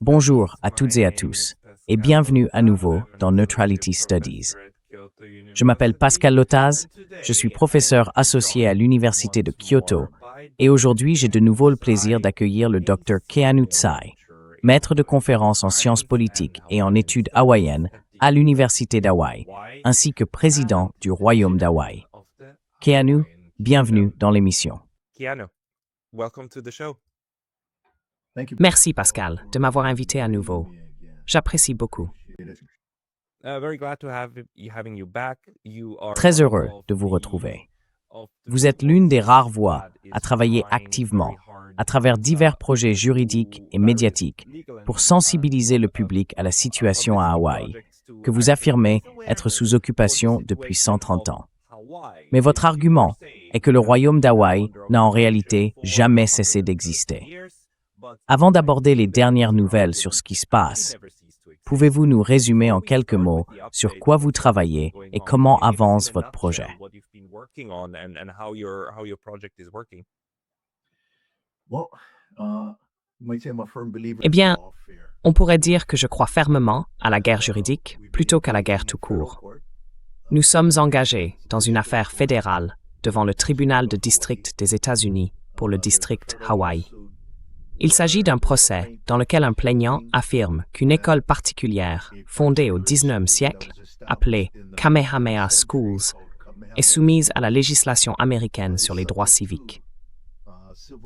Bonjour à toutes et à tous, et bienvenue à nouveau dans Neutrality Studies. Je m'appelle Pascal Lotaz, je suis professeur associé à l'Université de Kyoto, et aujourd'hui j'ai de nouveau le plaisir d'accueillir le Dr Keanu Tsai, maître de conférences en sciences politiques et en études hawaïennes à l'Université d'Hawaï, ainsi que président du Royaume d'Hawaï. Keanu, bienvenue dans l'émission. Merci Pascal de m'avoir invité à nouveau. J'apprécie beaucoup. Très heureux de vous retrouver. Vous êtes l'une des rares voix à travailler activement à travers divers projets juridiques et médiatiques pour sensibiliser le public à la situation à Hawaï, que vous affirmez être sous occupation depuis 130 ans. Mais votre argument est que le royaume d'Hawaï n'a en réalité jamais cessé d'exister. Avant d'aborder les dernières nouvelles sur ce qui se passe, pouvez-vous nous résumer en quelques mots sur quoi vous travaillez et comment avance votre projet? Eh bien, on pourrait dire que je crois fermement à la guerre juridique plutôt qu'à la guerre tout court. Nous sommes engagés dans une affaire fédérale devant le tribunal de district des États-Unis pour le district Hawaï. Il s'agit d'un procès dans lequel un plaignant affirme qu'une école particulière, fondée au 19e siècle, appelée Kamehameha Schools, est soumise à la législation américaine sur les droits civiques.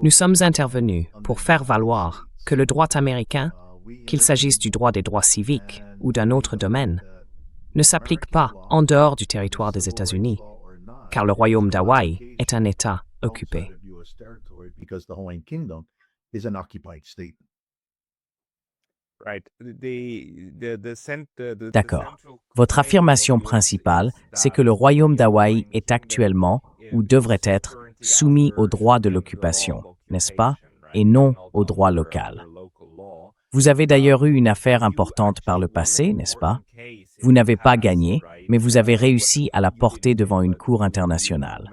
Nous sommes intervenus pour faire valoir que le droit américain, qu'il s'agisse du droit des droits civiques ou d'un autre domaine, ne s'applique pas en dehors du territoire des États-Unis, car le royaume d'Hawaï est un État occupé. D'accord. Votre affirmation principale, c'est que le royaume d'Hawaï est actuellement, ou devrait être, soumis au droit de l'occupation, n'est-ce pas, et non au droit local. Vous avez d'ailleurs eu une affaire importante par le passé, n'est-ce pas? Vous n'avez pas gagné, mais vous avez réussi à la porter devant une cour internationale.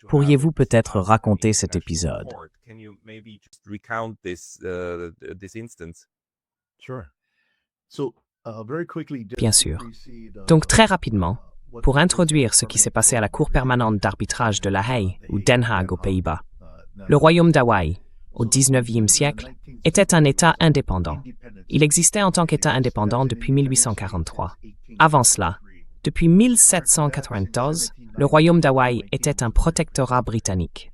Pourriez-vous peut-être raconter cet épisode? Bien sûr. Donc très rapidement, pour introduire ce qui s'est passé à la Cour permanente d'arbitrage de La Haye ou Den Haag aux Pays-Bas, le royaume d'Hawaï, au 19e siècle, était un État indépendant. Il existait en tant qu'État indépendant depuis 1843. Avant cela, depuis 1794, le royaume d'Hawaï était un protectorat britannique.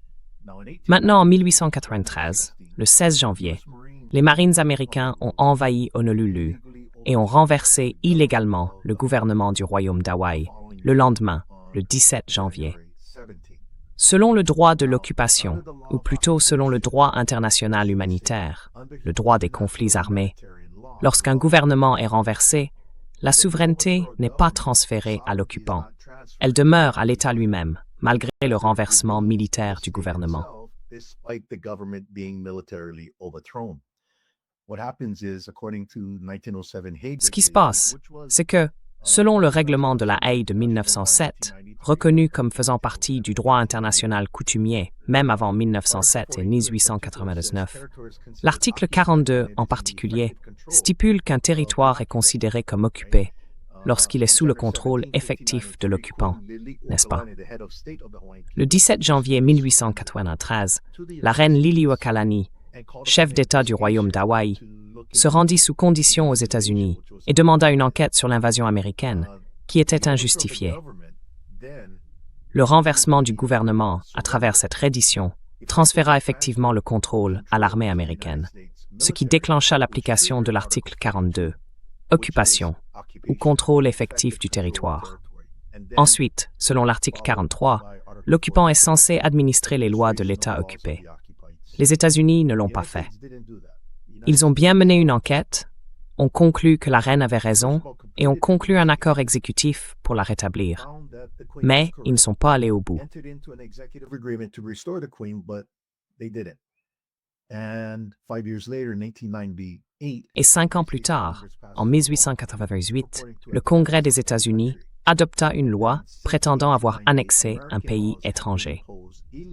Maintenant, en 1893, le 16 janvier, les Marines américains ont envahi Honolulu et ont renversé illégalement le gouvernement du royaume d'Hawaï le lendemain, le 17 janvier. Selon le droit de l'occupation, ou plutôt selon le droit international humanitaire, le droit des conflits armés, lorsqu'un gouvernement est renversé, la souveraineté n'est pas transférée à l'occupant. Elle demeure à l'État lui-même, malgré le renversement militaire du gouvernement. Ce qui se passe, c'est que, selon le règlement de la Haye de 1907, reconnu comme faisant partie du droit international coutumier, même avant 1907 et 1899, l'article 42 en particulier stipule qu'un territoire est considéré comme occupé lorsqu'il est sous le contrôle effectif de l'occupant, n'est-ce pas? Le 17 janvier 1893, la reine Liliuokalani, chef d'État du royaume d'Hawaï, se rendit sous condition aux États-Unis et demanda une enquête sur l'invasion américaine, qui était injustifiée. Le renversement du gouvernement, à travers cette reddition, transféra effectivement le contrôle à l'armée américaine, ce qui déclencha l'application de l'article 42, occupation ou contrôle effectif du territoire. Ensuite, selon l'article 43, l'occupant est censé administrer les lois de l'État occupé. Les États-Unis ne l'ont pas fait. Ils ont bien mené une enquête, ont conclu que la reine avait raison et ont conclu un accord exécutif pour la rétablir. Mais ils ne sont pas allés au bout. Et 5 ans plus tard, en 1898, le Congrès des États-Unis adopta une loi prétendant avoir annexé un pays étranger.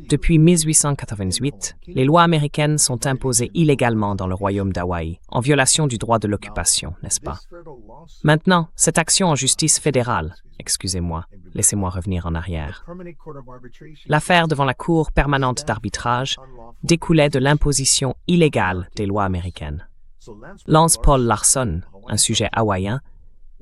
Depuis 1888, les lois américaines sont imposées illégalement dans le royaume d'Hawaï, en violation du droit de l'occupation, n'est-ce pas? Maintenant, cette action en justice fédérale, excusez-moi, laissez-moi revenir en arrière. L'affaire devant la Cour permanente d'arbitrage découlait de l'imposition illégale des lois américaines. Lance Paul Larson, un sujet hawaïen,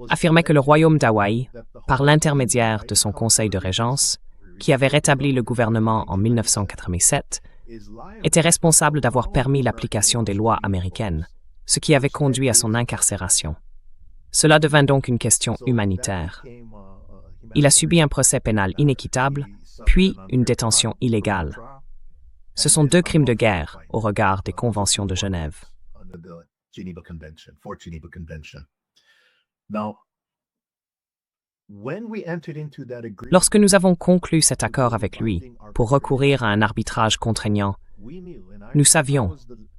affirmait que le royaume d'Hawaï, par l'intermédiaire de son conseil de régence, qui avait rétabli le gouvernement en 1987, était responsable d'avoir permis l'application des lois américaines, ce qui avait conduit à son incarcération. Cela devint donc une question humanitaire. Il a subi un procès pénal inéquitable, puis une détention illégale. Ce sont deux crimes de guerre au regard des conventions de Genève. Lorsque nous avons conclu cet accord avec lui pour recourir à un arbitrage contraignant, nous savions,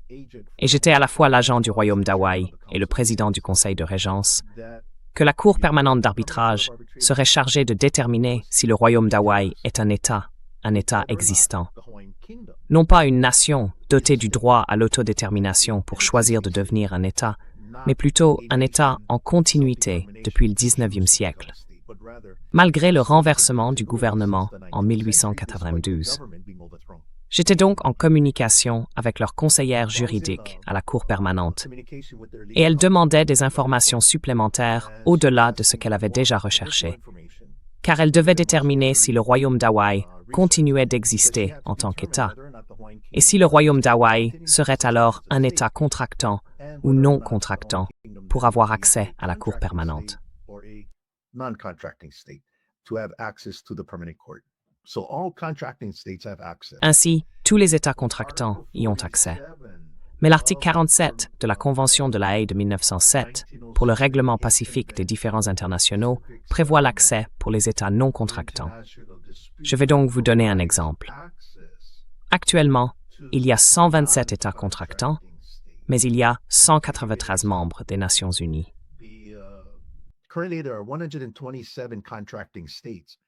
et j'étais à la fois l'agent du royaume d'Hawaï et le président du conseil de régence, que la Cour permanente d'arbitrage serait chargée de déterminer si le royaume d'Hawaï est un État existant. Non pas une nation dotée du droit à l'autodétermination pour choisir de devenir un État, mais plutôt un État en continuité depuis le 19e siècle. Malgré le renversement du gouvernement en 1892. J'étais donc en communication avec leur conseillère juridique à la Cour permanente, et elle demandait des informations supplémentaires au-delà de ce qu'elle avait déjà recherché, car elle devait déterminer si le royaume d'Hawaï continuait d'exister en tant qu'État, et si le royaume d'Hawaï serait alors un État contractant ou non contractant pour avoir accès à la Cour permanente. Ainsi, tous les États contractants y ont accès. Mais l'article 47 de la Convention de La Haye de 1907 pour le règlement pacifique des différends internationaux prévoit l'accès pour les États non contractants. Je vais donc vous donner un exemple. Actuellement, il y a 127 États contractants, mais il y a 193 membres des Nations Unies. Currently, there are 127 contracting states,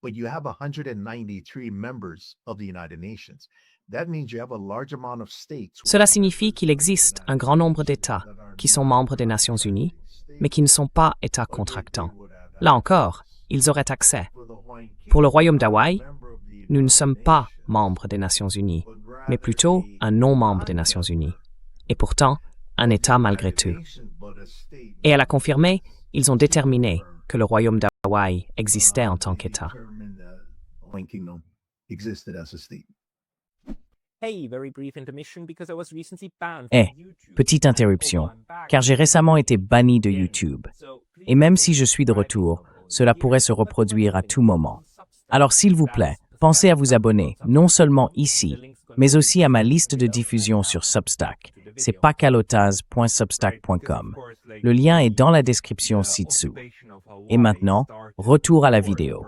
but you have 193 members of the United Nations. That means you have a large amount of states. Cela signifie qu'il existe un grand nombre d'États qui sont membres des Nations Unies, mais qui ne sont pas États contractants. Là encore, ils auraient accès. Pour le royaume d'Hawaï, nous ne sommes pas membres des Nations Unies, mais plutôt un non-membre des Nations Unies. Et pourtant, un État malgré tout. Et elle a confirmé, ils ont déterminé que le royaume d'Hawaï existait en tant qu'État. Petite interruption, car j'ai récemment été banni de YouTube. Et même si je suis de retour, cela pourrait se reproduire à tout moment. Alors s'il vous plaît, pensez à vous abonner, non seulement ici, mais aussi à ma liste de diffusion sur Substack. C'est pacalotaz.substack.com. Le lien est dans la description ci-dessous. Et maintenant, retour à la vidéo.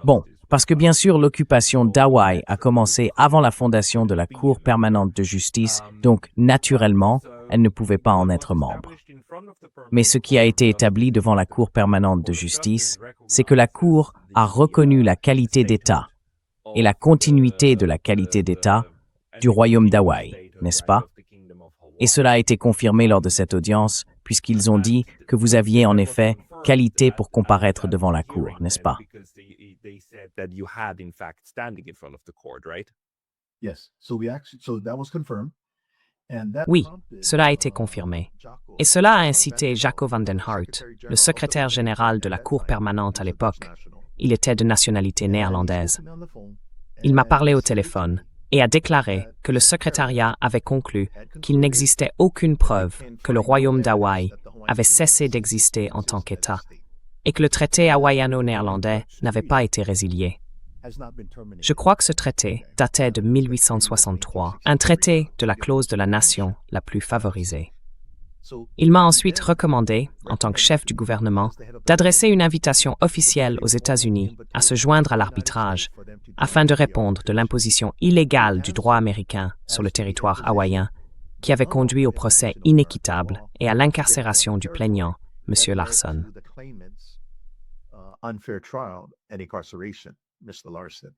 Bon, parce que bien sûr l'occupation d'Hawaï a commencé avant la fondation de la Cour permanente de justice, donc naturellement, elle ne pouvait pas en être membre. Mais ce qui a été établi devant la Cour permanente de justice, c'est que la Cour a reconnu la qualité d'État et la continuité de la qualité d'État du royaume d'Hawaï, n'est-ce pas? Et cela a été confirmé lors de cette audience, puisqu'ils ont dit que vous aviez en effet qualité pour comparaître devant la Cour, n'est-ce pas? Oui, cela a été confirmé. Et cela a incité Jaco van den Hart, le secrétaire général de la Cour permanente à l'époque. Il était de nationalité néerlandaise. Il m'a parlé au téléphone et a déclaré que le secrétariat avait conclu qu'il n'existait aucune preuve que le royaume d'Hawaï avait cessé d'exister en tant qu'État et que le traité hawaïano-néerlandais n'avait pas été résilié. Je crois que ce traité datait de 1863, un traité de la clause de la nation la plus favorisée. Il m'a ensuite recommandé, en tant que chef du gouvernement, d'adresser une invitation officielle aux États-Unis à se joindre à l'arbitrage afin de répondre de l'imposition illégale du droit américain sur le territoire hawaïen qui avait conduit au procès inéquitable et à l'incarcération du plaignant, M. Larson. unfair trial and incarceration, Mr. Larson.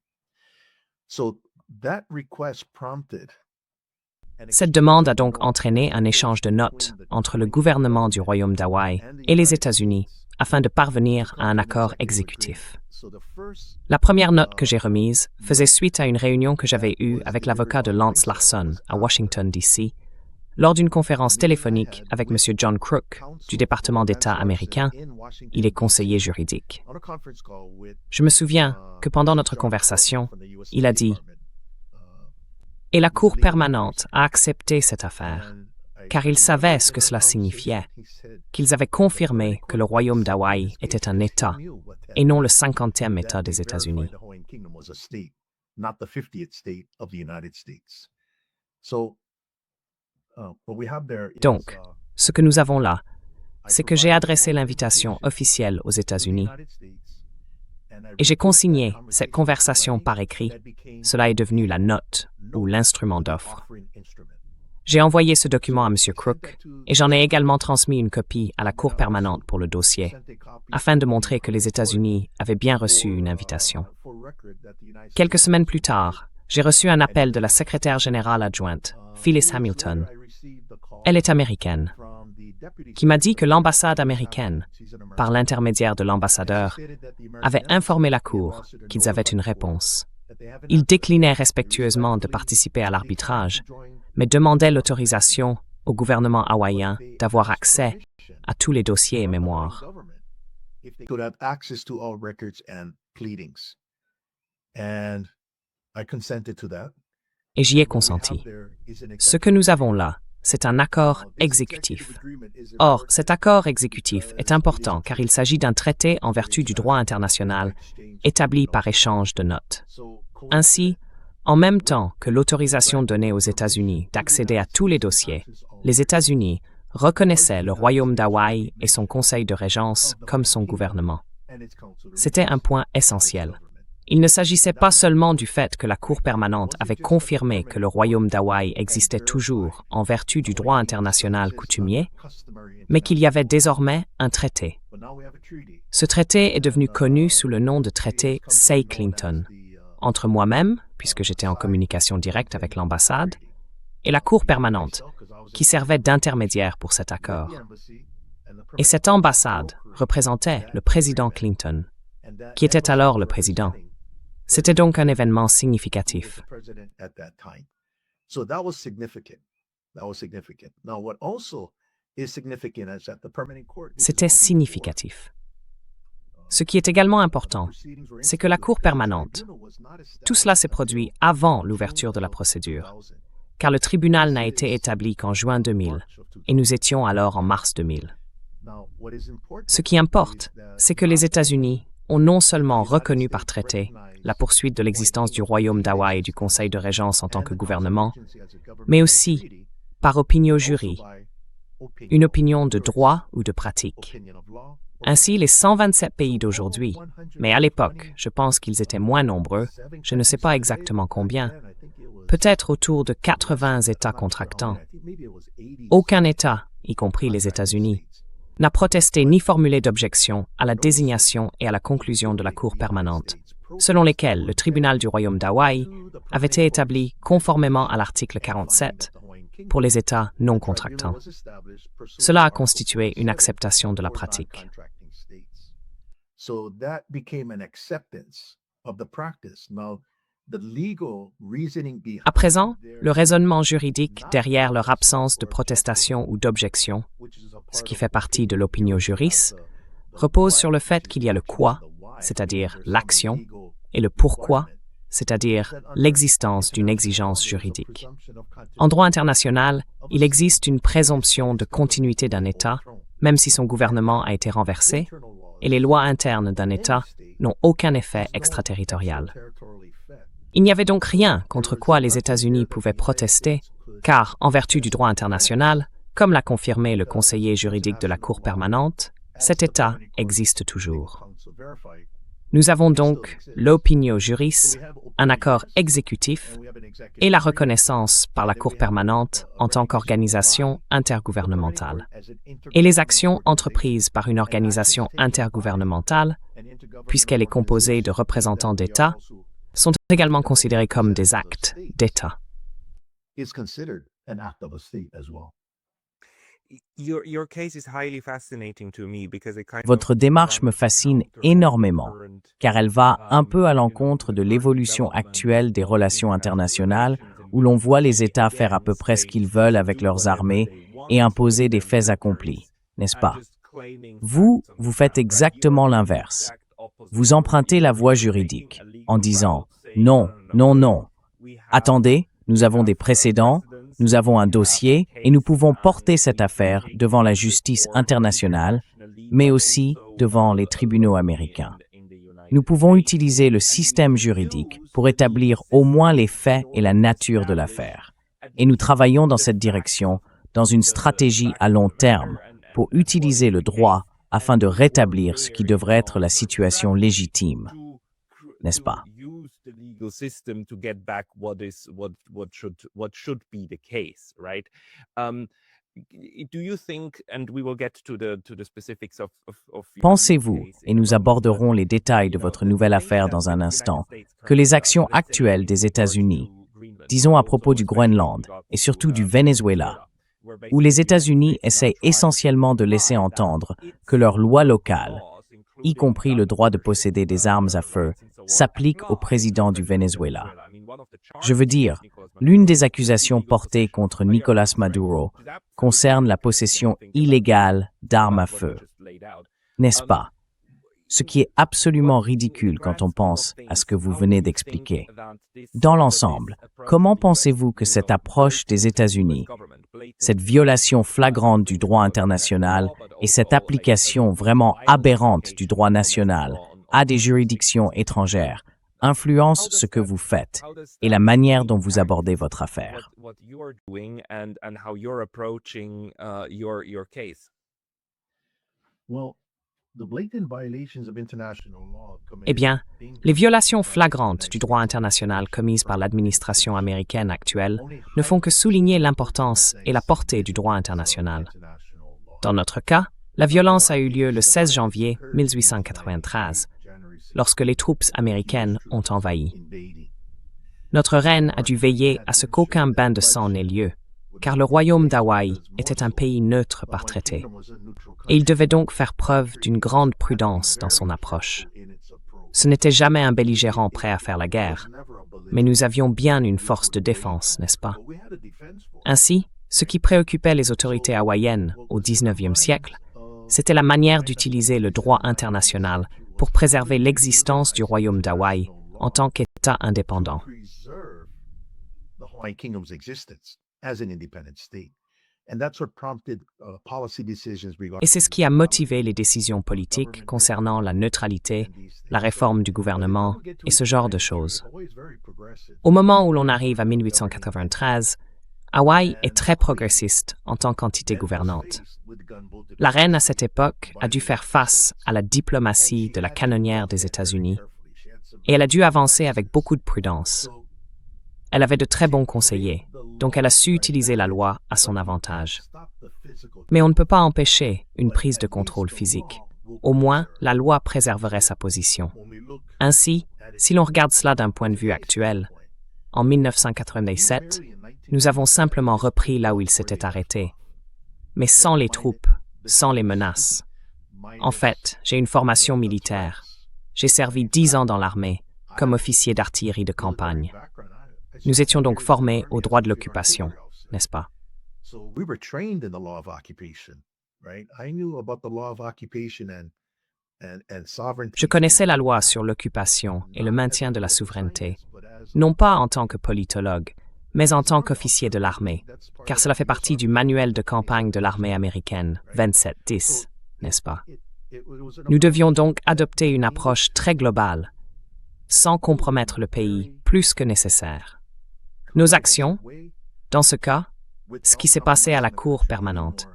So that request prompted. Cette demande a donc entraîné un échange de notes entre le gouvernement du Royaume d'Hawaï et les États-Unis afin de parvenir à un accord exécutif. La première note que j'ai remise faisait suite à une réunion que j'avais eue avec l'avocat de Lance Larson à Washington, D.C., lors d'une conférence téléphonique avec M. John Crook du département d'État américain. Il est conseiller juridique. Je me souviens que pendant notre conversation, il a dit « Et la Cour permanente a accepté cette affaire, car ils savaient ce que cela signifiait, qu'ils avaient confirmé que le Royaume d'Hawaï était un État et non le 50e État des États-Unis. » Donc, ce que nous avons là, c'est que j'ai adressé l'invitation officielle aux États-Unis et j'ai consigné cette conversation par écrit. Cela est devenu la note ou l'instrument d'offre. J'ai envoyé ce document à M. Crook et j'en ai également transmis une copie à la Cour permanente pour le dossier, afin de montrer que les États-Unis avaient bien reçu une invitation. Quelques semaines plus tard, j'ai reçu un appel de la secrétaire générale adjointe, Phyllis Hamilton. Elle est américaine, qui m'a dit que l'ambassade américaine, par l'intermédiaire de l'ambassadeur, avait informé la Cour qu'ils avaient une réponse. Ils déclinaient respectueusement de participer à l'arbitrage, mais demandaient l'autorisation au gouvernement hawaïen d'avoir accès à tous les dossiers et mémoires. Et j'y ai consenti. Ce que nous avons là, c'est un accord exécutif. Or, cet accord exécutif est important car il s'agit d'un traité en vertu du droit international établi par échange de notes. Ainsi, en même temps que l'autorisation donnée aux États-Unis d'accéder à tous les dossiers, les États-Unis reconnaissaient le Royaume d'Hawaï et son Conseil de régence comme son gouvernement. C'était un point essentiel. Il ne s'agissait pas seulement du fait que la Cour permanente avait confirmé que le Royaume d'Hawaï existait toujours en vertu du droit international coutumier, mais qu'il y avait désormais un traité. Ce traité est devenu connu sous le nom de traité Say-Clinton, entre moi-même, puisque j'étais en communication directe avec l'ambassade, et la Cour permanente, qui servait d'intermédiaire pour cet accord. Et cette ambassade représentait le président Clinton, qui était alors le président. C'était donc un événement significatif. C'était significatif. Ce qui est également important, c'est que la Cour permanente, tout cela s'est produit avant l'ouverture de la procédure, car le tribunal n'a été établi qu'en juin 2000, et nous étions alors en mars 2000. Ce qui importe, c'est que les États-Unis ont non seulement reconnu par traité la poursuite de l'existence du Royaume d'Hawaï et du Conseil de régence en tant que gouvernement, mais aussi par opinio juris, une opinion de droit ou de pratique. Ainsi, les 127 pays d'aujourd'hui, mais à l'époque, je pense qu'ils étaient moins nombreux, je ne sais pas exactement combien, peut-être autour de 80 États contractants. Aucun État, y compris les États-Unis, n'a protesté ni formulé d'objection à la désignation et à la conclusion de la Cour permanente, selon lesquelles le tribunal du Royaume d'Hawaï avait été établi conformément à l'article 47 pour les États non contractants. Cela a constitué une acceptation de la pratique. À présent, le raisonnement juridique derrière leur absence de protestation ou d'objection, ce qui fait partie de l'opinio juris, repose sur le fait qu'il y a le quoi, c'est-à-dire l'action, et le pourquoi, c'est-à-dire l'existence d'une exigence juridique. En droit international, il existe une présomption de continuité d'un État, même si son gouvernement a été renversé, et les lois internes d'un État n'ont aucun effet extraterritorial. Il n'y avait donc rien contre quoi les États-Unis pouvaient protester, car, en vertu du droit international, comme l'a confirmé le conseiller juridique de la Cour permanente, cet État existe toujours. Nous avons donc l'opinio juris, un accord exécutif et la reconnaissance par la Cour permanente en tant qu'organisation intergouvernementale. Et les actions entreprises par une organisation intergouvernementale, puisqu'elle est composée de représentants d'État, sont également considérées comme des actes d'État. Is considered an act of a state as well. Votre démarche me fascine énormément, car elle va un peu à l'encontre de l'évolution actuelle des relations internationales, où l'on voit les États faire à peu près ce qu'ils veulent avec leurs armées et imposer des faits accomplis, n'est-ce pas? Vous faites exactement l'inverse. Vous empruntez la voie juridique en disant « non, non, non. Attendez, nous avons des précédents, nous avons un dossier et nous pouvons porter cette affaire devant la justice internationale, mais aussi devant les tribunaux américains. Nous pouvons utiliser le système juridique pour établir au moins les faits et la nature de l'affaire. Et nous travaillons dans cette direction, dans une stratégie à long terme, pour utiliser le droit afin de rétablir ce qui devrait être la situation légitime, n'est-ce pas? Legal system to get back what should be the case, right? Do you think, and we will get to the specifics of Pensez-vous, et nous aborderons les détails de votre nouvelle affaire dans un instant, que les actions actuelles des États-Unis, disons à propos du Groenland et surtout du Venezuela, où les États-Unis essaient essentiellement de laisser entendre que leurs lois locales, y compris le droit de posséder des armes à feu, s'applique au président du Venezuela. Je veux dire, l'une des accusations portées contre Nicolás Maduro concerne la possession illégale d'armes à feu. N'est-ce pas? Ce qui est absolument ridicule quand on pense à ce que vous venez d'expliquer. Dans l'ensemble, comment pensez-vous que cette approche des États-Unis, cette violation flagrante du droit international et cette application vraiment aberrante du droit national à des juridictions étrangères influencent ce que vous faites et la manière dont vous abordez votre affaire? Eh bien, les violations flagrantes du droit international commises par l'administration américaine actuelle ne font que souligner l'importance et la portée du droit international. Dans notre cas, la violence a eu lieu le 16 janvier 1893, lorsque les troupes américaines ont envahi. Notre reine a dû veiller à ce qu'aucun bain de sang n'ait lieu, car le royaume d'Hawaï était un pays neutre par traité, et il devait donc faire preuve d'une grande prudence dans son approche. Ce n'était jamais un belligérant prêt à faire la guerre, mais nous avions bien une force de défense, n'est-ce pas? Ainsi, ce qui préoccupait les autorités hawaïennes au XIXe siècle, c'était la manière d'utiliser le droit international pour préserver l'existence du royaume d'Hawaï en tant qu'État indépendant. Et c'est ce qui a motivé les décisions politiques concernant la neutralité, la réforme du gouvernement et ce genre de choses. Au moment où l'on arrive à 1893, Hawaï est très progressiste en tant qu'entité gouvernante. La reine à cette époque a dû faire face à la diplomatie de la canonnière des États-Unis et elle a dû avancer avec beaucoup de prudence. Elle avait de très bons conseillers, donc elle a su utiliser la loi à son avantage. Mais on ne peut pas empêcher une prise de contrôle physique. Au moins, la loi préserverait sa position. Ainsi, si l'on regarde cela d'un point de vue actuel, en 1997, nous avons simplement repris là où il s'était arrêté, mais sans les troupes, sans les menaces. En fait, j'ai une formation militaire. J'ai servi 10 ans dans l'armée, comme officier d'artillerie de campagne. Nous étions donc formés au droit de l'occupation, n'est-ce pas? Je connaissais la loi sur l'occupation et le maintien de la souveraineté, non pas en tant que politologue, mais en tant qu'officier de l'armée, car cela fait partie du manuel de campagne de l'armée américaine, 2710, n'est-ce pas? Nous devions donc adopter une approche très globale, sans compromettre le pays plus que nécessaire. Nos actions, dans ce cas, ce qui s'est passé à la Cour permanente,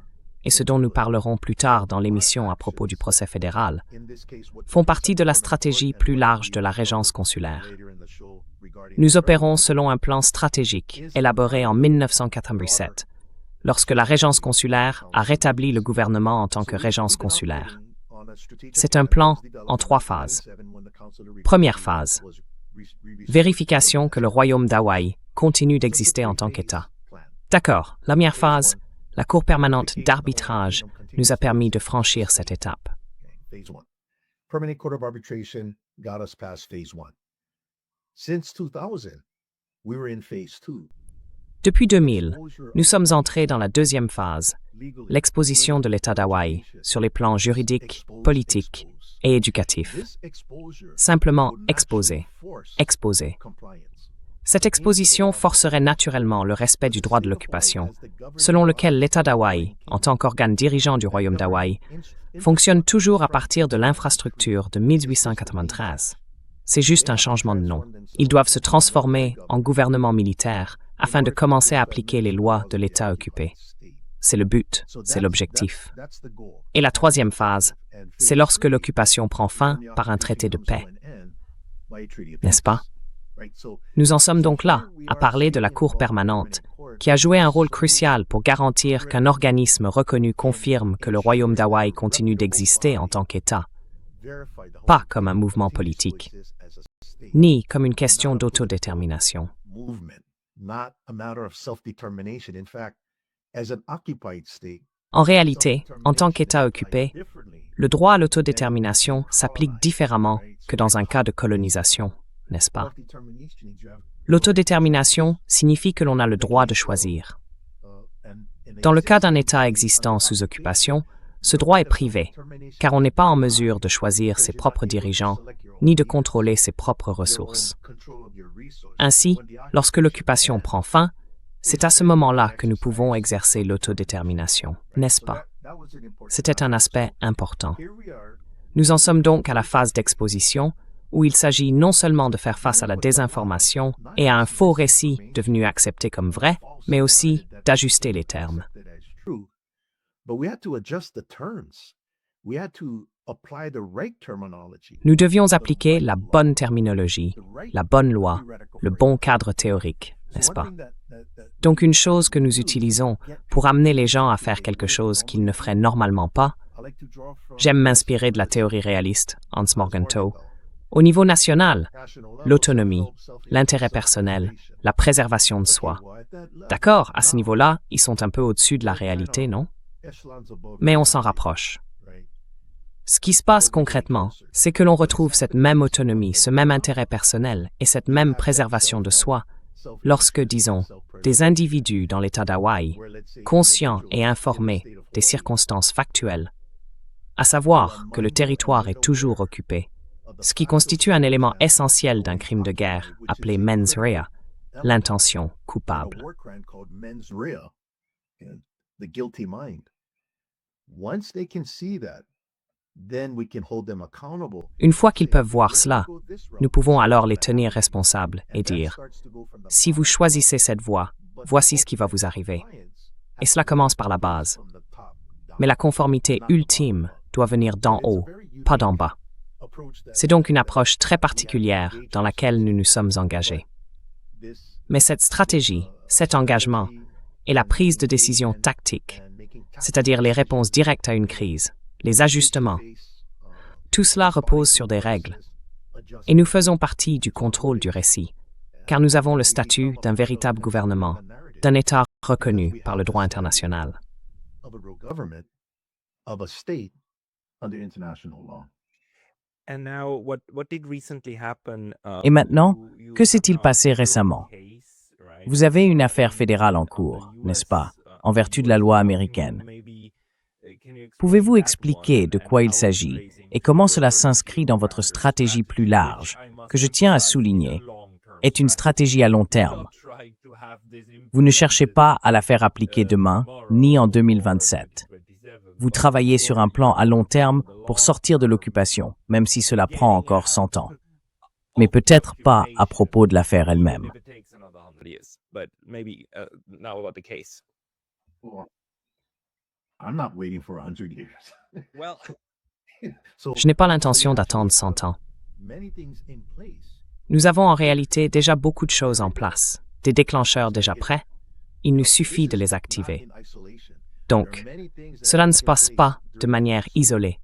et ce dont nous parlerons plus tard dans l'émission à propos du procès fédéral, font partie de la stratégie plus large de la régence consulaire. Nous opérons selon un plan stratégique élaboré en 1987, lorsque la régence consulaire a rétabli le gouvernement en tant que régence consulaire. C'est un plan en 3 phases. Première phase, vérification que le royaume d'Hawaï continue d'exister en tant qu'État. D'accord, la première phase, la Cour permanente d'arbitrage nous a permis de franchir cette étape. Phase 1. Permanent Court of Arbitration got us past phase 1. Since 2000, we were in phase 2. Depuis 2000, nous sommes entrés dans la deuxième phase, l'exposition de l'État d'Hawaï sur les plans juridiques, politiques et éducatifs. Simplement exposer. Cette exposition forcerait naturellement le respect du droit de l'occupation, selon lequel l'État d'Hawaï, en tant qu'organe dirigeant du royaume d'Hawaï, fonctionne toujours à partir de l'infrastructure de 1893. C'est juste un changement de nom. Ils doivent se transformer en gouvernement militaire afin de commencer à appliquer les lois de l'État occupé. C'est le but, c'est l'objectif. Et la troisième phase, c'est lorsque l'occupation prend fin par un traité de paix. N'est-ce pas? Nous en sommes donc là, à parler de la Cour permanente, qui a joué un rôle crucial pour garantir qu'un organisme reconnu confirme que le royaume d'Hawaï continue d'exister en tant qu'État, pas comme un mouvement politique, ni comme une question d'autodétermination. En réalité, en tant qu'État occupé, le droit à l'autodétermination s'applique différemment que dans un cas de colonisation, n'est-ce pas? L'autodétermination signifie que l'on a le droit de choisir. Dans le cas d'un État existant sous occupation, ce droit est privé, car on n'est pas en mesure de choisir ses propres dirigeants, ni de contrôler ses propres ressources. Ainsi, lorsque l'occupation prend fin, c'est à ce moment-là que nous pouvons exercer l'autodétermination, n'est-ce pas? C'était un aspect important. Nous en sommes donc à la phase d'exposition, où il s'agit non seulement de faire face à la désinformation et à un faux récit devenu accepté comme vrai, mais aussi d'ajuster les termes. Nous devions appliquer la bonne terminologie, la bonne loi, le bon cadre théorique, n'est-ce pas? Donc une chose que nous utilisons pour amener les gens à faire quelque chose qu'ils ne feraient normalement pas, j'aime m'inspirer de la théorie réaliste, Hans Morgenthau. Au niveau national, l'autonomie, l'intérêt personnel, la préservation de soi. D'accord, à ce niveau-là, ils sont un peu au-dessus de la réalité, non? Mais on s'en rapproche. Ce qui se passe concrètement, c'est que l'on retrouve cette même autonomie, ce même intérêt personnel et cette même préservation de soi lorsque, disons, des individus dans l'État d'Hawaï, conscients et informés des circonstances factuelles, à savoir que le territoire est toujours occupé, ce qui constitue un élément essentiel d'un crime de guerre appelé mens rea, l'intention coupable. Une fois qu'ils peuvent voir cela, nous pouvons alors les tenir responsables et dire « Si vous choisissez cette voie, voici ce qui va vous arriver. » Et cela commence par la base. Mais la conformité ultime doit venir d'en haut, pas d'en bas. C'est donc une approche très particulière dans laquelle nous nous sommes engagés. Mais cette stratégie, cet engagement, est la prise de décision tactique, c'est-à-dire les réponses directes à une crise, les ajustements. Tout cela repose sur des règles. Et nous faisons partie du contrôle du récit, car nous avons le statut d'un véritable gouvernement, d'un État reconnu par le droit international. Et maintenant, que s'est-il passé récemment? Vous avez une affaire fédérale en cours, n'est-ce pas, en vertu de la loi américaine. Pouvez-vous expliquer de quoi il s'agit et comment cela s'inscrit dans votre stratégie plus large, que je tiens à souligner, est une stratégie à long terme? Vous ne cherchez pas à la faire appliquer demain, ni en 2027. Vous travaillez sur un plan à long terme pour sortir de l'occupation, même si cela prend encore 100 ans. Mais peut-être pas à propos de l'affaire elle-même. I'm not waiting for 100 years. Well, So Je n'ai pas l'intention d'attendre 100 ans. many things in place. Nous avons en réalité déjà beaucoup de choses en place, des déclencheurs déjà prêts. Il nous suffit de les activer. Donc, cela ne se passe pas de manière isolée.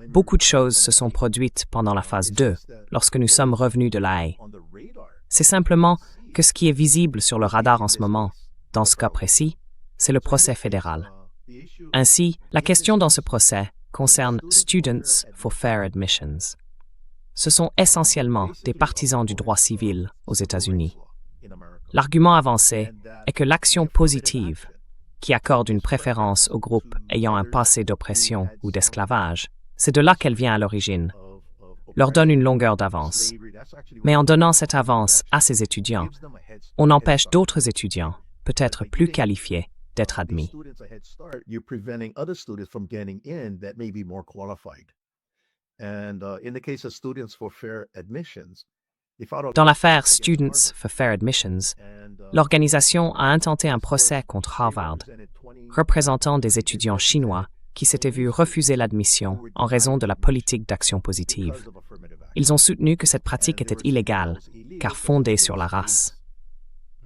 Beaucoup de choses se sont produites pendant la phase 2, lorsque nous sommes revenus de La Haye. C'est simplement que ce qui est visible sur le radar en ce moment, dans ce cas précis, c'est le procès fédéral. Ainsi, la question dans ce procès concerne Students for Fair Admissions. Ce sont essentiellement des partisans du droit civil aux États-Unis. L'argument avancé est que l'action positive, qui accorde une préférence aux groupes ayant un passé d'oppression ou d'esclavage, c'est de là qu'elle vient à l'origine, leur donne une longueur d'avance. Mais en donnant cette avance à ces étudiants, on empêche d'autres étudiants, peut-être plus qualifiés, d'être admis. You're preventing other students from getting in that may be more qualified. And in the case of Students for Fair Admissions, they filed a- Dans l'affaire Students for Fair Admissions, l'organisation a intenté un procès contre Harvard, représentant des étudiants chinois qui s'étaient vus refuser l'admission en raison de la politique d'action positive. Ils ont soutenu que cette pratique était illégale, car fondée sur la race.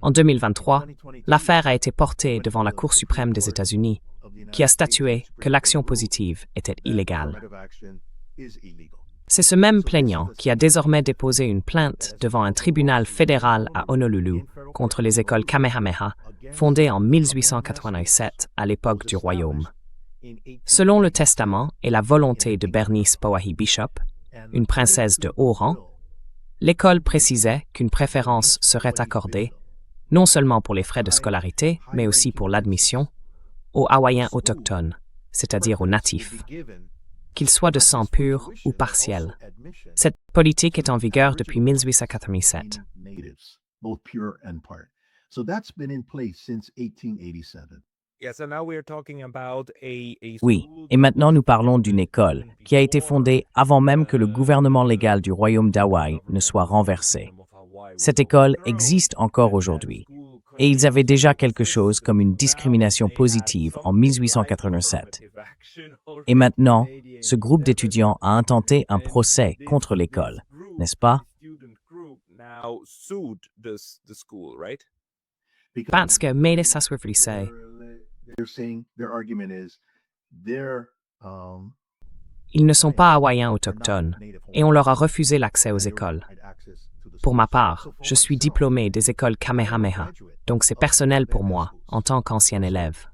En 2023, l'affaire a été portée devant la Cour suprême des États-Unis, qui a statué que l'action positive était illégale. C'est ce même plaignant qui a désormais déposé une plainte devant un tribunal fédéral à Honolulu contre les écoles Kamehameha, fondées en 1887 à l'époque du Royaume. Selon le testament et la volonté de Bernice Pauahi Bishop, une princesse de haut rang, l'école précisait qu'une préférence serait accordée, non seulement pour les frais de scolarité, mais aussi pour l'admission, aux Hawaïens autochtones, c'est-à-dire aux natifs, qu'ils soient de sang pur ou partiel. Cette politique est en vigueur depuis 1887. Natives, both pure and part. So that's been in place since 1887. yeah, so now we're talking about a Oui, school et maintenant nous parlons d'une école qui a été fondée avant même que le gouvernement légal du Royaume d'Hawaï ne soit renversé. Cette école existe encore aujourd'hui, et ils avaient déjà quelque chose comme une discrimination positive en 1887. Et maintenant, ce groupe d'étudiants a intenté un procès contre l'école, n'est-ce pas? Now sued the school, right? Parce que Meles Aswiflisay, They're saying their argument is they're ils ne sont pas Hawaïens autochtones, et on leur a refusé l'accès aux écoles. Pour ma part, je suis diplômé des écoles Kamehameha, donc c'est personnel pour moi, en tant qu'ancien élève.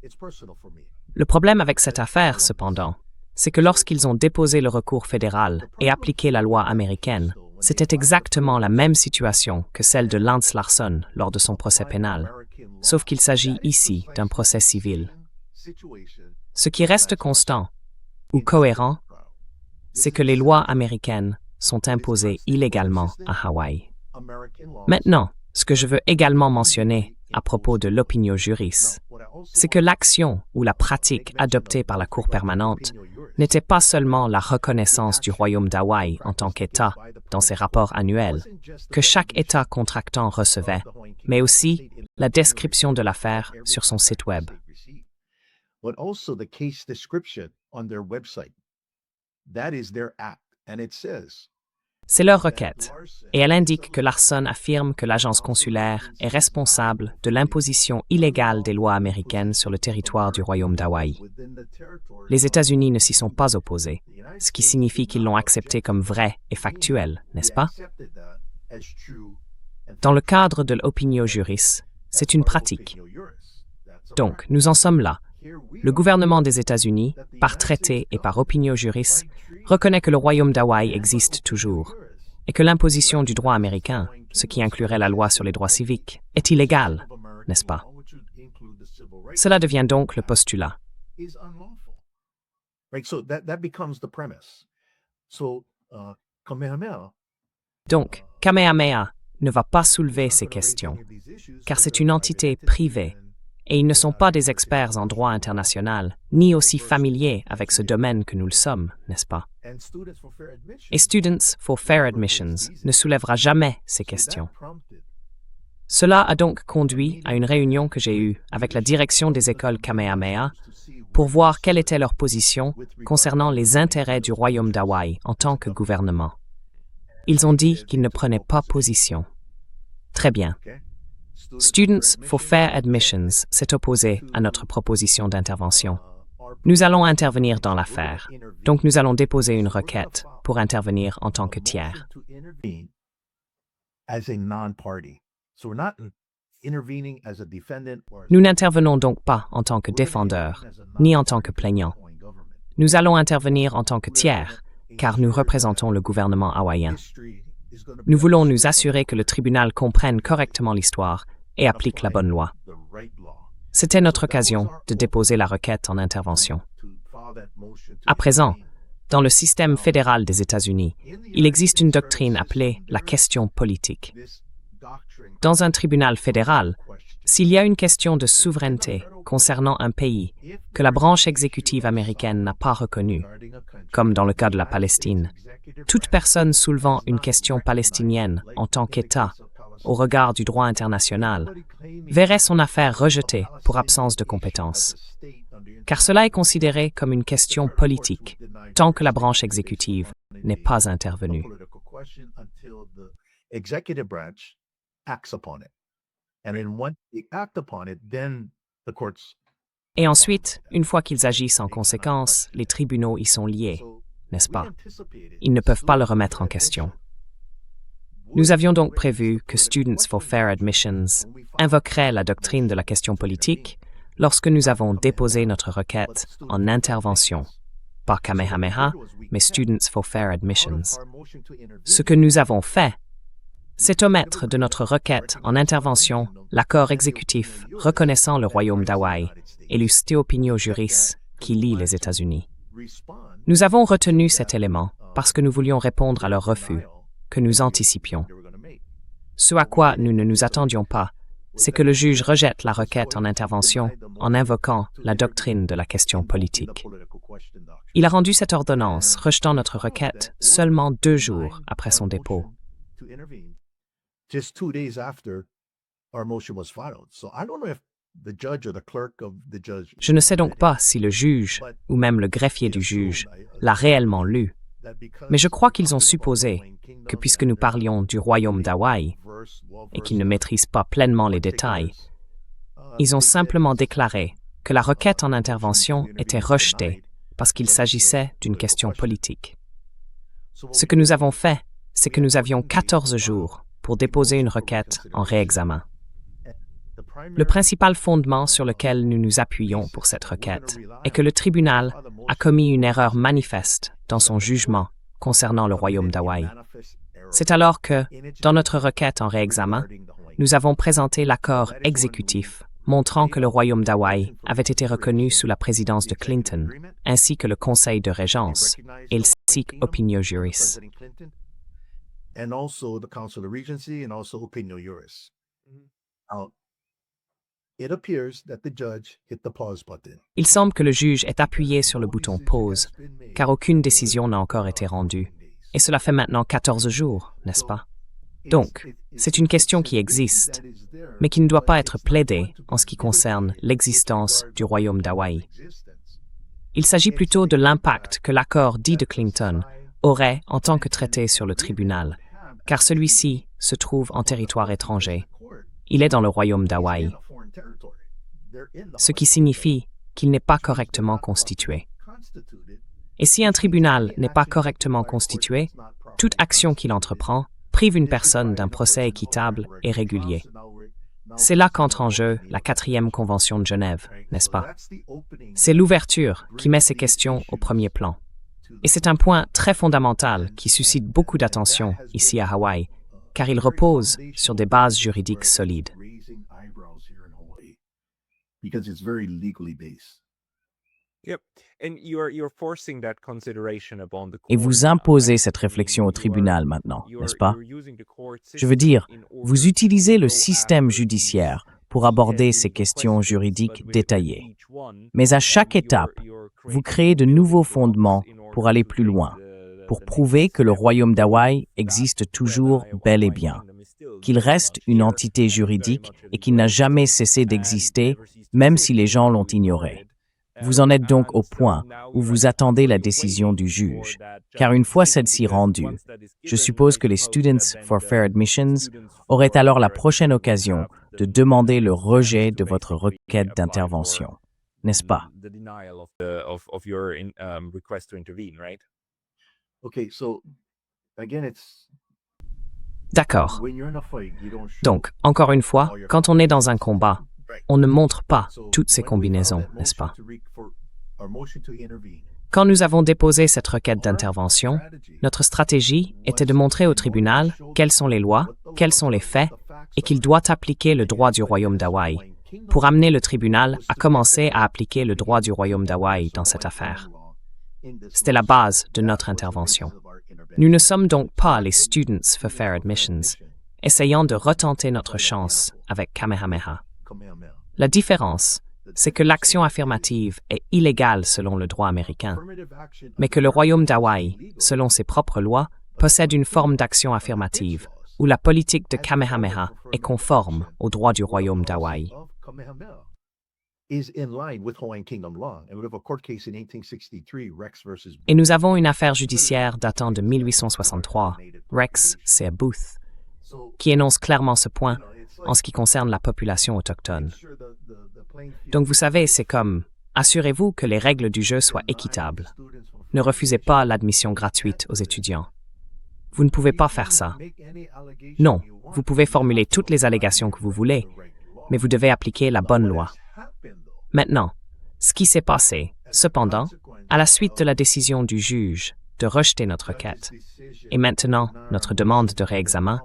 Le problème avec cette affaire, cependant, c'est que lorsqu'ils ont déposé le recours fédéral et appliqué la loi américaine, c'était exactement la même situation que celle de Lance Larson lors de son procès pénal, sauf qu'il s'agit ici d'un procès civil. Ce qui reste constant, ou cohérent, c'est que les lois américaines sont imposées illégalement à Hawaï. Maintenant, ce que je veux également mentionner à propos de l'opinio juris, c'est que l'action ou la pratique adoptée par la Cour permanente n'était pas seulement la reconnaissance du Royaume d'Hawaï en tant qu'État dans ses rapports annuels, que chaque État contractant recevait, mais aussi la description de l'affaire sur son site Web. But also the case description on their website. That is their act, and it says C'est leur requête, et elle indique que Larson affirme que l'agence consulaire est responsable de l'imposition illégale des lois américaines sur le territoire du Royaume d'Hawaï. Les États-Unis ne s'y sont pas opposés, ce qui signifie qu'ils l'ont accepté comme vrai et factuel, n'est-ce pas? Dans le cadre de l'opinio juris, c'est une pratique. Donc, nous en sommes là. Le gouvernement des États-Unis, par traité et par opinio juris, reconnaît que le Royaume d'Hawaï existe toujours et que l'imposition du droit américain, ce qui inclurait la loi sur les droits civiques, est illégale, n'est-ce pas? Cela devient donc le postulat. Right, so that becomes the premise. So Kamehameha Donc, Kamehameha ne va pas soulever ces questions, car c'est une entité privée et ils ne sont pas des experts en droit international, ni aussi familiers avec ce domaine que nous le sommes, n'est-ce pas? Et Students for Fair Admissions ne soulèvera jamais ces questions. Cela a donc conduit à une réunion que j'ai eue avec la direction des écoles Kamehameha pour voir quelle était leur position concernant les intérêts du royaume d'Hawaï en tant que gouvernement. Ils ont dit qu'ils ne prenaient pas position. Très bien. Students for Fair Admissions s'est opposé à notre proposition d'intervention. Nous allons intervenir dans l'affaire, donc nous allons déposer une requête pour intervenir en tant que tiers. Nous n'intervenons donc pas en tant que défendeur, ni en tant que plaignant. Nous allons intervenir en tant que tiers, car nous représentons le gouvernement hawaïen. Nous voulons nous assurer que le tribunal comprenne correctement l'histoire et applique la bonne loi. C'était notre occasion de déposer la requête en intervention. À présent, dans le système fédéral des États-Unis, il existe une doctrine appelée la question politique. Dans un tribunal fédéral, s'il y a une question de souveraineté concernant un pays que la branche exécutive américaine n'a pas reconnu, comme dans le cas de la Palestine, toute personne soulevant une question palestinienne en tant qu'État au regard du droit international verrait son affaire rejetée pour absence de compétence. Car cela est considéré comme une question politique tant que la branche exécutive n'est pas intervenue. Et ensuite, une fois qu'ils agissent en conséquence, les tribunaux y sont liés, n'est-ce pas? Ils ne peuvent pas le remettre en question. Nous avions donc prévu que Students for Fair Admissions invoquerait la doctrine de la question politique lorsque nous avons déposé notre requête en intervention, pas Kamehameha, mais Students for Fair Admissions. Ce que nous avons fait, c'est omettre de notre requête en intervention l'accord exécutif reconnaissant le royaume d'Hawaï et l'Usteo Opinio Juris qui lie les États-Unis. Nous avons retenu cet élément parce que nous voulions répondre à leur refus, que nous anticipions. Ce à quoi nous ne nous attendions pas, c'est que le juge rejette la requête en intervention en invoquant la doctrine de la question politique. Il a rendu cette ordonnance rejetant notre requête seulement 2 jours après son dépôt. Je ne sais donc pas si le juge, ou même le greffier du juge, l'a réellement lu, mais je crois qu'ils ont supposé que puisque nous parlions du royaume d'Hawaï et qu'ils ne maîtrisent pas pleinement les détails, ils ont simplement déclaré que la requête en intervention était rejetée parce qu'il s'agissait d'une question politique. Ce que nous avons fait, c'est que nous avions 14 jours pour déposer une requête en réexamen. Le principal fondement sur lequel nous nous appuyons pour cette requête est que le tribunal a commis une erreur manifeste dans son jugement concernant le royaume d'Hawaï. C'est alors que, dans notre requête en réexamen, nous avons présenté l'accord exécutif montrant que le royaume d'Hawaï avait été reconnu sous la présidence de Clinton, ainsi que le Conseil de Régence et le Sikh Opinio Juris. Il semble que le juge ait appuyé sur le bouton pause, car aucune décision n'a encore été rendue. Et cela fait maintenant 14 jours, n'est-ce pas? Donc, c'est une question qui existe, mais qui ne doit pas être plaidée en ce qui concerne l'existence du royaume d'Hawaï. Il s'agit plutôt de l'impact que l'accord dit de Clinton aurait en tant que traité sur le tribunal, car celui-ci se trouve en territoire étranger. Il est dans le royaume d'Hawaï, ce qui signifie qu'il n'est pas correctement constitué. Et si un tribunal n'est pas correctement constitué, toute action qu'il entreprend prive une personne d'un procès équitable et régulier. C'est là qu'entre en jeu la 4e Convention de Genève, n'est-ce pas? C'est l'ouverture qui met ces questions au premier plan. Et c'est un point très fondamental qui suscite beaucoup d'attention ici à Hawaï, car il repose sur des bases juridiques solides. Et vous imposez cette réflexion au tribunal maintenant, n'est-ce pas? Je veux dire, vous utilisez le système judiciaire pour aborder ces questions juridiques détaillées. Mais à chaque étape, vous créez de nouveaux fondements pour aller plus loin, pour prouver que le royaume d'Hawaï existe toujours bel et bien. qu'il reste une entité juridique et qu'il n'a jamais cessé d'exister, même si les gens l'ont ignoré. Vous en êtes donc au point où vous attendez la décision du juge, car une fois celle-ci rendue, je suppose que les Students for Fair Admissions auraient alors la prochaine occasion de demander le rejet de votre requête d'intervention, n'est-ce pas? Okay, so again, it's D'accord. when you're in a fight, you don't show Donc, encore une fois, quand on est dans un combat, Right. on ne montre pas So toutes ces when we filed combinaisons, that n'est-ce pas? motion for our motion to intervene, Quand nous avons déposé cette requête d'intervention, notre stratégie était de montrer au tribunal quelles sont les lois, quels sont les faits, et qu'il doit appliquer le droit du Royaume d'Hawaï, pour amener le tribunal à commencer à appliquer le droit du Royaume d'Hawaï dans cette affaire. C'était la base de notre intervention. Nous ne sommes donc pas les Students for Fair Admissions, essayant de retenter notre chance avec Kamehameha. La différence, c'est que l'action affirmative est illégale selon le droit américain, mais que le Royaume d'Hawaï, selon ses propres lois, possède une forme d'action affirmative où la politique de Kamehameha est conforme au droit du Royaume d'Hawaï. Et nous avons une affaire judiciaire datant de 1863, Rex C. Booth, qui énonce clairement ce point en ce qui concerne la population autochtone. Donc vous savez, c'est comme « Assurez-vous que les règles du jeu soient équitables. Ne refusez pas l'admission gratuite aux étudiants. » Vous ne pouvez pas faire ça. Non, vous pouvez formuler toutes les allégations que vous voulez, mais vous devez appliquer la bonne loi. Maintenant, ce qui s'est passé, cependant, à la suite de la décision du juge de rejeter notre requête, et maintenant notre demande de réexamen,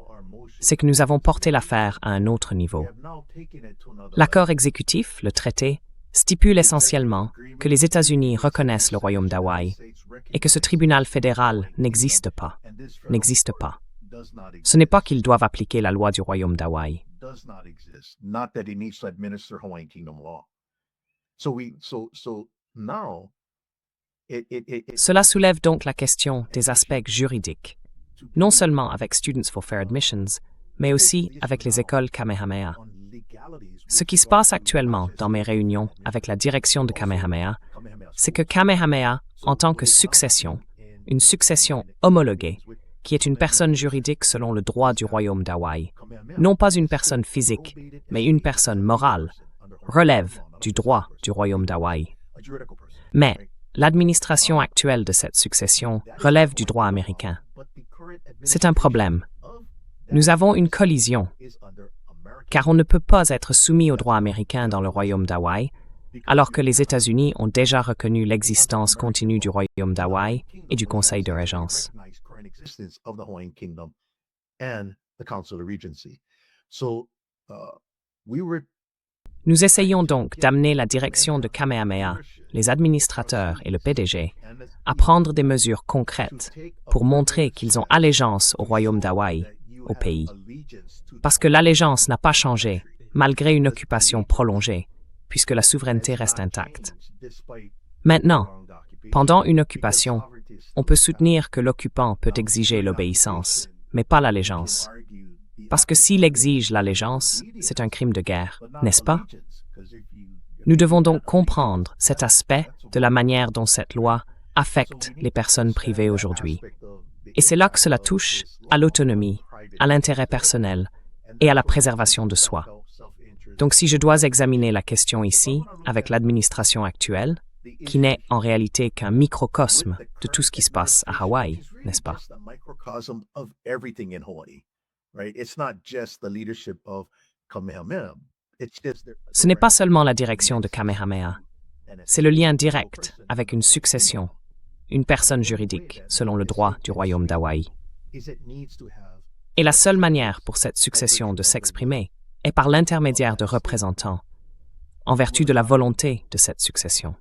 c'est que nous avons porté l'affaire à un autre niveau. L'accord exécutif, le traité, stipule essentiellement que les États-Unis reconnaissent le Royaume d'Hawaï et que ce tribunal fédéral n'existe pas. Ce n'est pas qu'ils doivent appliquer la loi du Royaume d'Hawaï. Cela soulève donc la question des aspects juridiques, non seulement avec Students for Fair Admissions, mais aussi avec les écoles Kamehameha. Ce qui se passe actuellement dans mes réunions avec la direction de Kamehameha, c'est que Kamehameha, en tant que succession, une succession homologuée, qui est une personne juridique selon le droit du Royaume d'Hawaï, non pas une personne physique, mais une personne morale, relève du droit du Royaume d'Hawaï. Mais l'administration actuelle de cette succession relève du droit américain. C'est un problème. Nous avons une collision, car on ne peut pas être soumis au droit américain dans le Royaume d'Hawaï, alors que les États-Unis ont déjà reconnu l'existence continue du Royaume d'Hawaï et du Conseil de Régence. Nous essayons donc d'amener la direction de Kamehameha, les administrateurs et le PDG à prendre des mesures concrètes pour montrer qu'ils ont allégeance au Royaume d'Hawaï, au pays. Parce que l'allégeance n'a pas changé, malgré une occupation prolongée, puisque la souveraineté reste intacte. Maintenant, pendant une occupation, on peut soutenir que l'occupant peut exiger l'obéissance, mais pas l'allégeance. Parce que s'il exige l'allégeance, c'est un crime de guerre, n'est-ce pas? Nous devons donc comprendre cet aspect de la manière dont cette loi affecte les personnes privées aujourd'hui. Et c'est là que cela touche à l'autonomie, à l'intérêt personnel et à la préservation de soi. Donc si je dois examiner la question ici, avec l'administration actuelle, qui n'est en réalité qu'un microcosme de tout ce qui se passe à Hawaï, n'est-ce pas? Ce n'est pas seulement la direction de Kamehameha, c'est le lien direct avec une succession, une personne juridique selon le droit du Royaume d'Hawaï. Et la seule manière pour cette succession de s'exprimer est par l'intermédiaire de représentants, en vertu de la volonté de cette succession.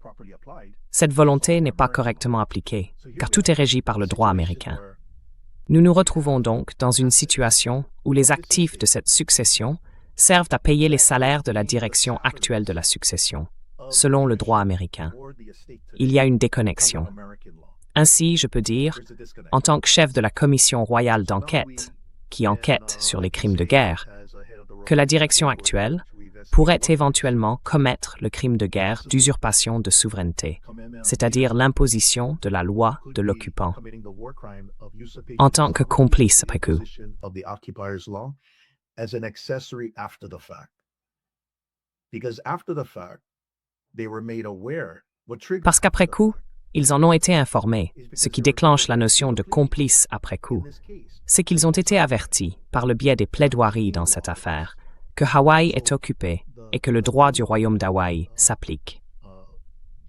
Cette volonté n'est pas correctement appliquée, car tout est régi par le droit américain. Nous nous retrouvons donc dans une situation où les actifs de cette succession servent à payer les salaires de la direction actuelle de la succession, selon le droit américain. Il y a une déconnexion. Ainsi, je peux dire, en tant que chef de la commission royale d'enquête, qui enquête sur les crimes de guerre, que la direction actuelle pourrait éventuellement commettre le crime de guerre d'usurpation de souveraineté, c'est-à-dire l'imposition de la loi de l'occupant, en tant que complice après coup. Parce qu'après coup, ils en ont été informés, ce qui déclenche la notion de complice après coup. C'est qu'ils ont été avertis, par le biais des plaidoiries dans cette affaire, que Hawaï est occupé et que le droit du royaume d'Hawaï s'applique.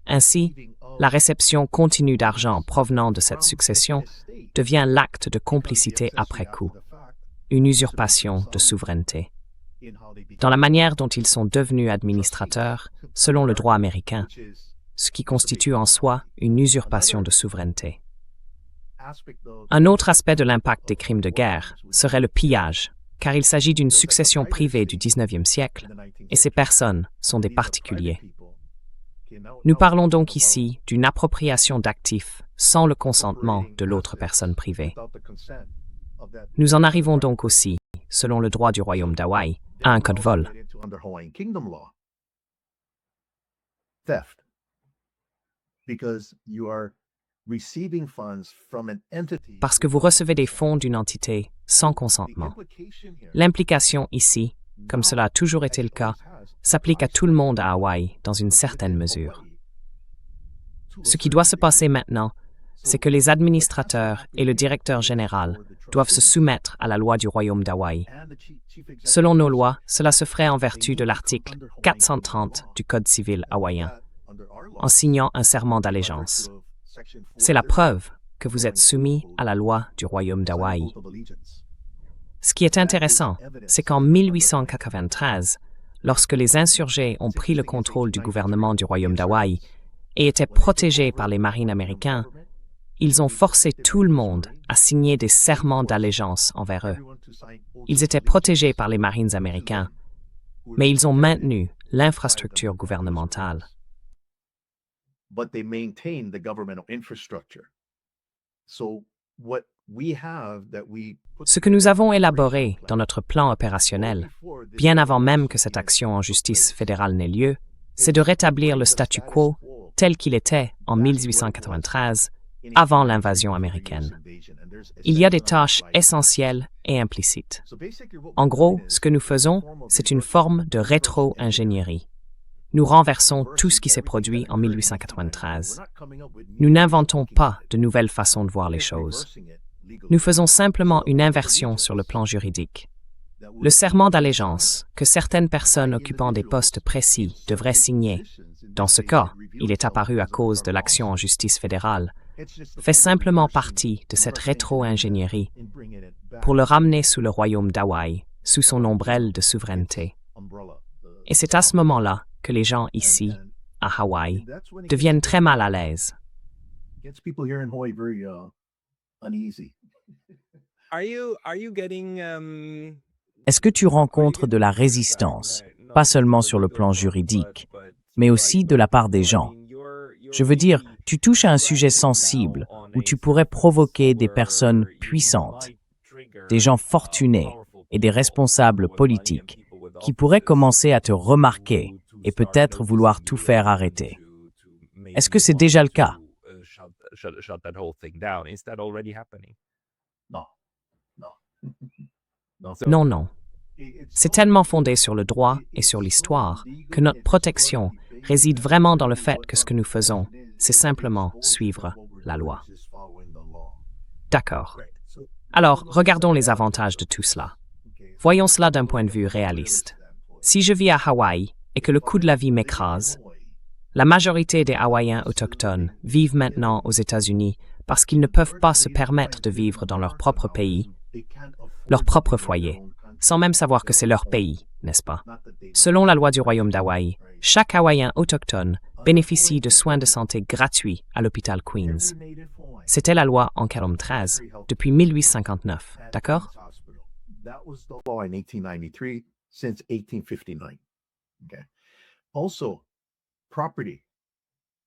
Ainsi, la réception continue d'argent provenant de cette succession devient l'acte de complicité après coup, une usurpation de souveraineté. Dans la manière dont ils sont devenus administrateurs, selon le droit américain, ce qui constitue en soi une usurpation de souveraineté. Un autre aspect de l'impact des crimes de guerre serait le pillage, car il s'agit d'une succession privée du 19e siècle, et ces personnes sont des particuliers. Nous parlons donc ici d'une appropriation d'actifs sans le consentement de l'autre personne privée. Nous en arrivons donc aussi, selon le droit du royaume d'Hawaï, à un cas de vol. Parce que vous recevez des fonds d'une entité sans consentement. L'implication ici, comme cela a toujours été le cas, s'applique à tout le monde à Hawaï dans une certaine mesure. Ce qui doit se passer maintenant, c'est que les administrateurs et le directeur général doivent se soumettre à la loi du royaume d'Hawaï. Selon nos lois, cela se ferait en vertu de l'article 430 du Code civil hawaïen, en signant un serment d'allégeance. C'est la preuve que vous êtes soumis à la loi du royaume d'Hawaï. Ce qui est intéressant, c'est qu'en 1893, lorsque les insurgés ont pris le contrôle du gouvernement du royaume d'Hawaï et étaient protégés par les marines américains, ils ont forcé tout le monde à signer des serments d'allégeance envers eux. Ils étaient protégés par les marines américains, mais ils ont maintenu l'infrastructure gouvernementale. But they maintain the governmental infrastructure. So what we have that we put Ce que nous avons élaboré dans notre plan opérationnel, bien avant même que cette action en justice fédérale n'ait lieu, c'est de rétablir le statu quo tel qu'il était en 1893, avant l'invasion américaine. Il y a des tâches essentielles et implicites. En gros, ce que nous faisons, c'est une forme de rétro-ingénierie. Nous renversons tout ce qui s'est produit en 1893. Nous n'inventons pas de nouvelles façons de voir les choses. Nous faisons simplement une inversion sur le plan juridique. Le serment d'allégeance que certaines personnes occupant des postes précis devraient signer, dans ce cas, il est apparu à cause de l'action en justice fédérale, fait simplement partie de cette rétro-ingénierie pour le ramener sous le royaume d'Hawaï, sous son ombrelle de souveraineté. Et c'est à ce moment-là que les gens ici, à Hawaï, deviennent très mal à l'aise. Est-ce que tu rencontres de la résistance, pas seulement sur le plan juridique, mais aussi de la part des gens? Je veux dire, tu touches à un sujet sensible où tu pourrais provoquer des personnes puissantes, des gens fortunés et des responsables politiques qui pourraient commencer à te remarquer et peut-être vouloir tout faire arrêter. Est-ce que c'est déjà le cas? Non, non. C'est tellement fondé sur le droit et sur l'histoire que notre protection réside vraiment dans le fait que ce que nous faisons, c'est simplement suivre la loi. D'accord. Alors, regardons les avantages de tout cela. Voyons cela d'un point de vue réaliste. Si je vis à Hawaï et que le coût de la vie m'écrase, la majorité des Hawaïens autochtones vivent maintenant aux États-Unis parce qu'ils ne peuvent pas se permettre de vivre dans leur propre pays, leur propre foyer, sans même savoir que c'est leur pays, n'est-ce pas? Selon la loi du royaume d'Hawaï, chaque Hawaïen autochtone bénéficie de soins de santé gratuits à l'hôpital Queens. C'était la loi en 1943, depuis 1859, d'accord?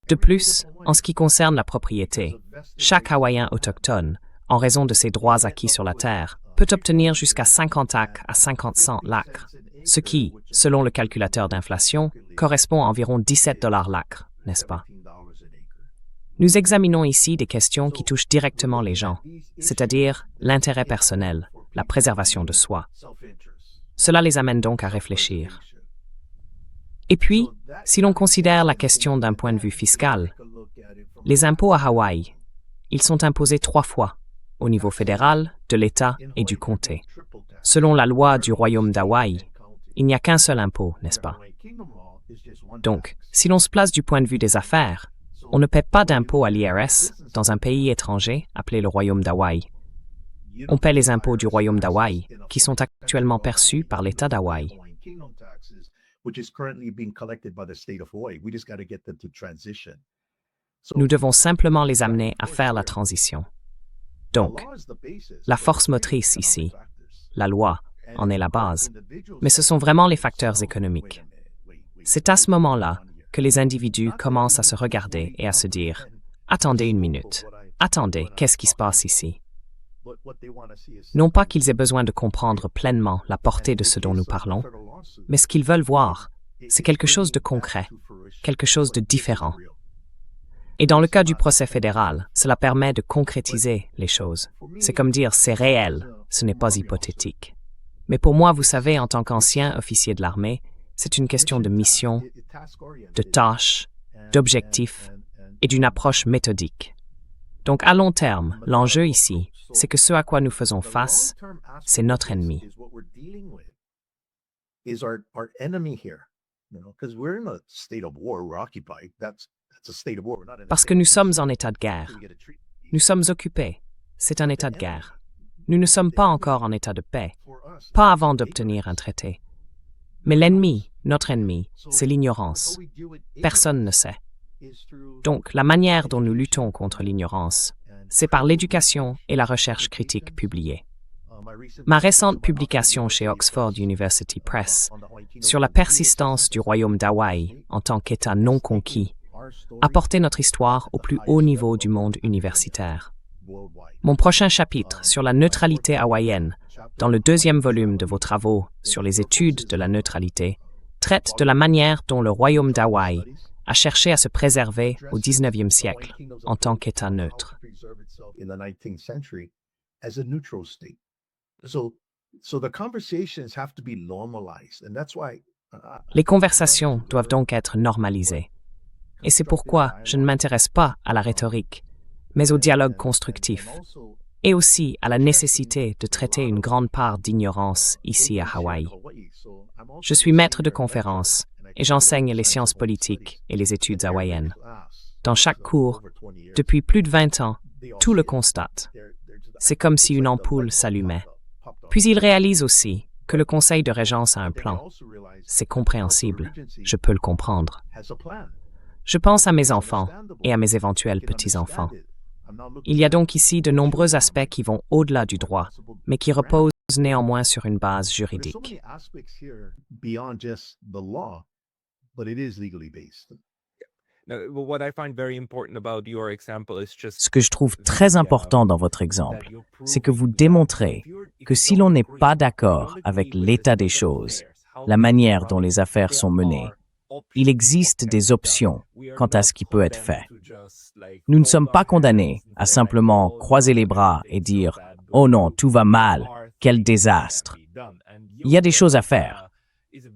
De plus, en ce qui concerne la propriété, chaque Hawaïen autochtone en raison de ses droits acquis sur la terre, peut obtenir jusqu'à 50 ac à 50 cents l'acre, ce qui, selon le calculateur d'inflation, correspond à environ 17 $ l'acre, n'est-ce pas? Nous examinons ici des questions qui touchent directement les gens, c'est-à-dire l'intérêt personnel, la préservation de soi. Cela les amène donc à réfléchir. Et puis, si l'on considère la question d'un point de vue fiscal, les impôts à Hawaï, ils sont imposés 3 fois, au niveau fédéral, de l'État et du comté. Selon la loi du Royaume d'Hawaï, il n'y a qu'un seul impôt, n'est-ce pas? Donc, si l'on se place du point de vue des affaires, on ne paie pas d'impôt à l'IRS dans un pays étranger appelé le Royaume d'Hawaï. On paie les impôts du Royaume d'Hawaï, qui sont actuellement perçus par l'État d'Hawaï. Nous devons simplement les amener à faire la transition. Donc, la force motrice ici, la loi, en est la base, mais ce sont vraiment les facteurs économiques. C'est à ce moment-là que les individus commencent à se regarder et à se dire « Attendez une minute, attendez, qu'est-ce qui se passe ici ?» Non pas qu'ils aient besoin de comprendre pleinement la portée de ce dont nous parlons, mais ce qu'ils veulent voir, c'est quelque chose de concret, quelque chose de différent. Et dans le cas du procès fédéral, cela permet de concrétiser les choses. C'est comme dire c'est réel, ce n'est pas hypothétique. Mais pour moi, vous savez, en tant qu'ancien officier de l'armée, c'est une question de mission, de tâches, d'objectifs et d'une approche méthodique. Donc à long terme, l'enjeu ici, c'est que ce à quoi nous faisons face, c'est notre ennemi. Parce que nous sommes en état de guerre. Nous sommes occupés. C'est un état de guerre. Nous ne sommes pas encore en état de paix, pas avant d'obtenir un traité. Mais l'ennemi, notre ennemi, c'est l'ignorance. Personne ne sait. Donc, la manière dont nous luttons contre l'ignorance, c'est par l'éducation et la recherche critique publiée. Ma récente publication chez Oxford University Press sur la persistance du royaume d'Hawaï en tant qu'État non conquis a porté notre histoire au plus haut niveau du monde universitaire. Mon prochain chapitre sur la neutralité hawaïenne, dans le 2e volume de vos travaux sur les études de la neutralité, traite de la manière dont le royaume d'Hawaï a cherché à se préserver au 19e siècle en tant qu'État neutre. Les conversations doivent donc être normalisées. Et c'est pourquoi je ne m'intéresse pas à la rhétorique, mais au dialogue constructif, et aussi à la nécessité de traiter une grande part d'ignorance ici à Hawaï. Je suis maître de conférences et j'enseigne les sciences politiques et les études hawaïennes. Dans chaque cours, depuis plus de 20 ans, tout le constate. C'est comme si une ampoule s'allumait. Puis il réalise aussi que le conseil de régence a un plan. C'est compréhensible, je peux le comprendre. Je pense à mes enfants et à mes éventuels petits-enfants. Il y a donc ici de nombreux aspects qui vont au-delà du droit, mais qui reposent néanmoins sur une base juridique. Ce que je trouve très important dans votre exemple, c'est que vous démontrez que si l'on n'est pas d'accord avec l'état des choses, la manière dont les affaires sont menées, il existe des options quant à ce qui peut être fait. Nous ne sommes pas condamnés à simplement croiser les bras et dire « Oh non, tout va mal, quel désastre !» Il y a des choses à faire.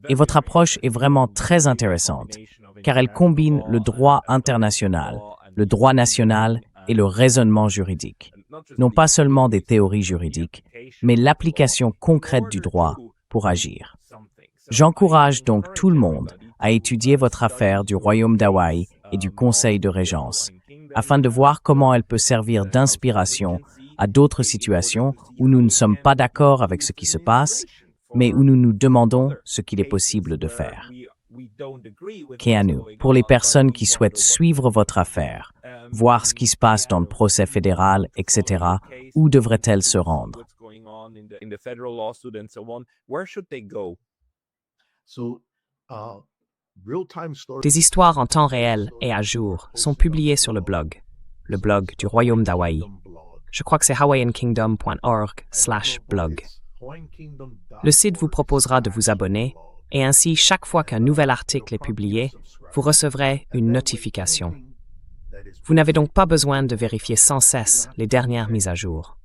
Et votre approche est vraiment très intéressante, car elle combine le droit international, le droit national et le raisonnement juridique. Non pas seulement des théories juridiques, mais l'application concrète du droit pour agir. J'encourage donc tout le monde à étudier votre affaire du Royaume d'Hawaï et du Conseil de Régence, afin de voir comment elle peut servir d'inspiration à d'autres situations où nous ne sommes pas d'accord avec ce qui se passe, mais où nous nous demandons ce qu'il est possible de faire. Keanu, pour les personnes qui souhaitent suivre votre affaire, voir ce qui se passe dans le procès fédéral, etc., où devraient-elles se rendre? Des histoires en temps réel et à jour sont publiées sur le blog du Royaume d'Hawaï. Je crois que c'est hawaiiankingdom.org/blog. Le site vous proposera de vous abonner et ainsi, chaque fois qu'un nouvel article est publié, vous recevrez une notification. Vous n'avez donc pas besoin de vérifier sans cesse les dernières mises à jour.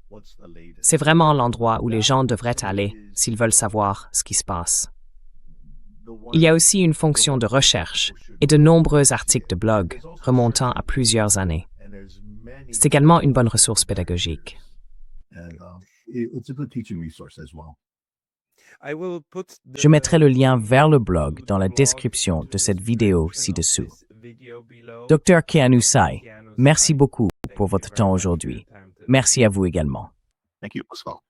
C'est vraiment l'endroit où les gens devraient aller s'ils veulent savoir ce qui se passe. Il y a aussi une fonction de recherche et de nombreux articles de blog remontant à plusieurs années. C'est également une bonne ressource pédagogique. Je mettrai le lien vers le blog dans la description de cette vidéo ci-dessous. Dr Keanu Sai, merci beaucoup pour votre temps aujourd'hui. Merci à vous également. Thank you as well.